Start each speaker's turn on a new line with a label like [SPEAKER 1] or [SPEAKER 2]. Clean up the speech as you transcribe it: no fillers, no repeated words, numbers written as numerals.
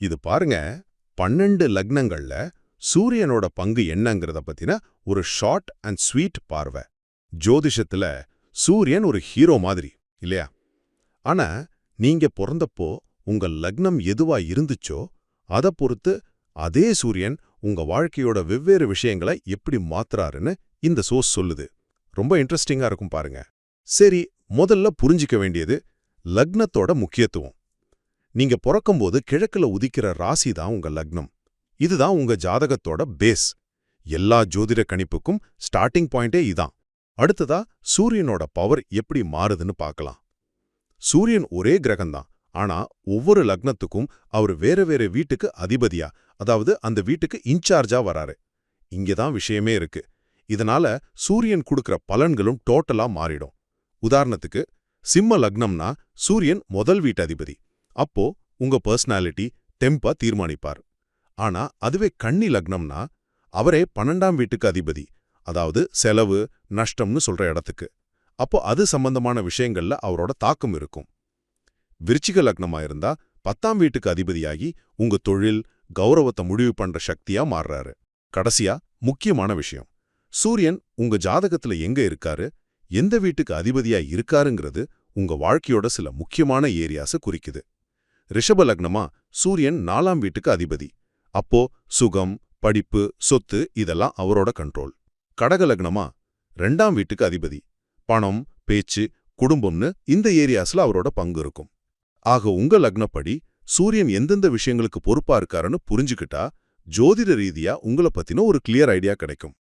[SPEAKER 1] இது பாருங்க, 12 லக்னங்கள்ல சூரியனோட பங்கு என்னங்கிறத பத்தின ஒரு ஷார்ட் அண்ட் ஸ்வீட் பார்வை. ஜோதிஷத்துல சூரியன் ஒரு ஹீரோ மாதிரி இல்லையா? ஆனா நீங்க பிறந்தப்போ உங்க லக்னம் எதுவா இருந்துச்சோ அதை பொறுத்து அதே சூரியன் உங்க வாழ்க்கையோட வெவ்வேறு விஷயங்களை எப்படி மாத்துறாருன்னு இந்த சோர்ஸ் சொல்லுது. ரொம்ப இன்ட்ரெஸ்டிங்கா இருக்கும் பாருங்க. சரி, முதல்ல புரிஞ்சிக்க வேண்டியது லக்னத்தோட முக்கியத்துவம். நீங்க பிறக்கும்போது கிழக்குல உதிக்கிற ராசி தான் உங்க லக்னம். இதுதான் உங்க ஜாதகத்தோட பேஸ். எல்லா ஜோதிட கணிப்புக்கும் ஸ்டார்டிங் பாயிண்டே இதான். அடுத்ததா சூரியனோட பவர் எப்படி மாறுதுன்னு பார்க்கலாம். சூரியன் ஒரே கிரகம்தான், ஆனா ஒவ்வொரு லக்னத்துக்கும் அவர் வேற வேற வீட்டுக்கு அதிபதியா, அதாவது அந்த வீட்டுக்கு இன்சார்ஜா வராரு. இங்கதான் விஷயமே இருக்கு. இதனால சூரியன் கொடுக்கிற பலன்களும் டோட்டலா மாறிடும். உதாரணத்துக்கு, சிம்ம லக்னம்னா சூரியன் முதல் வீட்டு அதிபதி. அப்போ உங்க பர்சனாலிட்டி டெம்பா தீர்மானிப்பார். ஆனா அதுவே கன்னி லக்னம்னா அவரே 12ஆம் வீட்டுக்கு அதிபதி, அதாவது செலவு நஷ்டம்னு சொல்ற இடத்துக்கு. அப்போ அது சம்பந்தமான விஷயங்கள்ல அவரோட தாக்கம் இருக்கும். விருச்சிக லக்னமா இருந்தா 10ஆம் வீட்டுக்கு அதிபதியாகி உங்க தொழில் கௌரவத்தை முடிவு பண்ற சக்தியா மாறுறாரு. கடைசியா முக்கியமான விஷயம், சூரியன் உங்க ஜாதகத்துல எங்க இருக்காரு, எந்த வீட்டுக்கு அதிபதியா இருக்காருங்கிறது உங்க வாழ்க்கையோட சில முக்கியமான ஏரியாஸை குறிக்குது. ரிஷப லக்னமா சூரியன் 4ஆம் வீட்டுக்கு அதிபதி. அப்போ சுகம், படிப்பு, சொத்து இதெல்லாம் அவரோட கண்ட்ரோல். கடக லக்னமா 2ஆம் வீட்டுக்கு அதிபதி. பணம், பேச்சு, குடும்பம்னு இந்த ஏரியாஸ்ல அவரோட பங்கு இருக்கும். ஆக உங்க லக்னப்படி சூரியன் எந்தெந்த விஷயங்களுக்கு பொறுப்பா இருக்காருன்னு புரிஞ்சுக்கிட்டா ஜோதிட ரீதியா உங்களை பத்தின ஒரு கிளியர் ஐடியா கிடைக்கும்.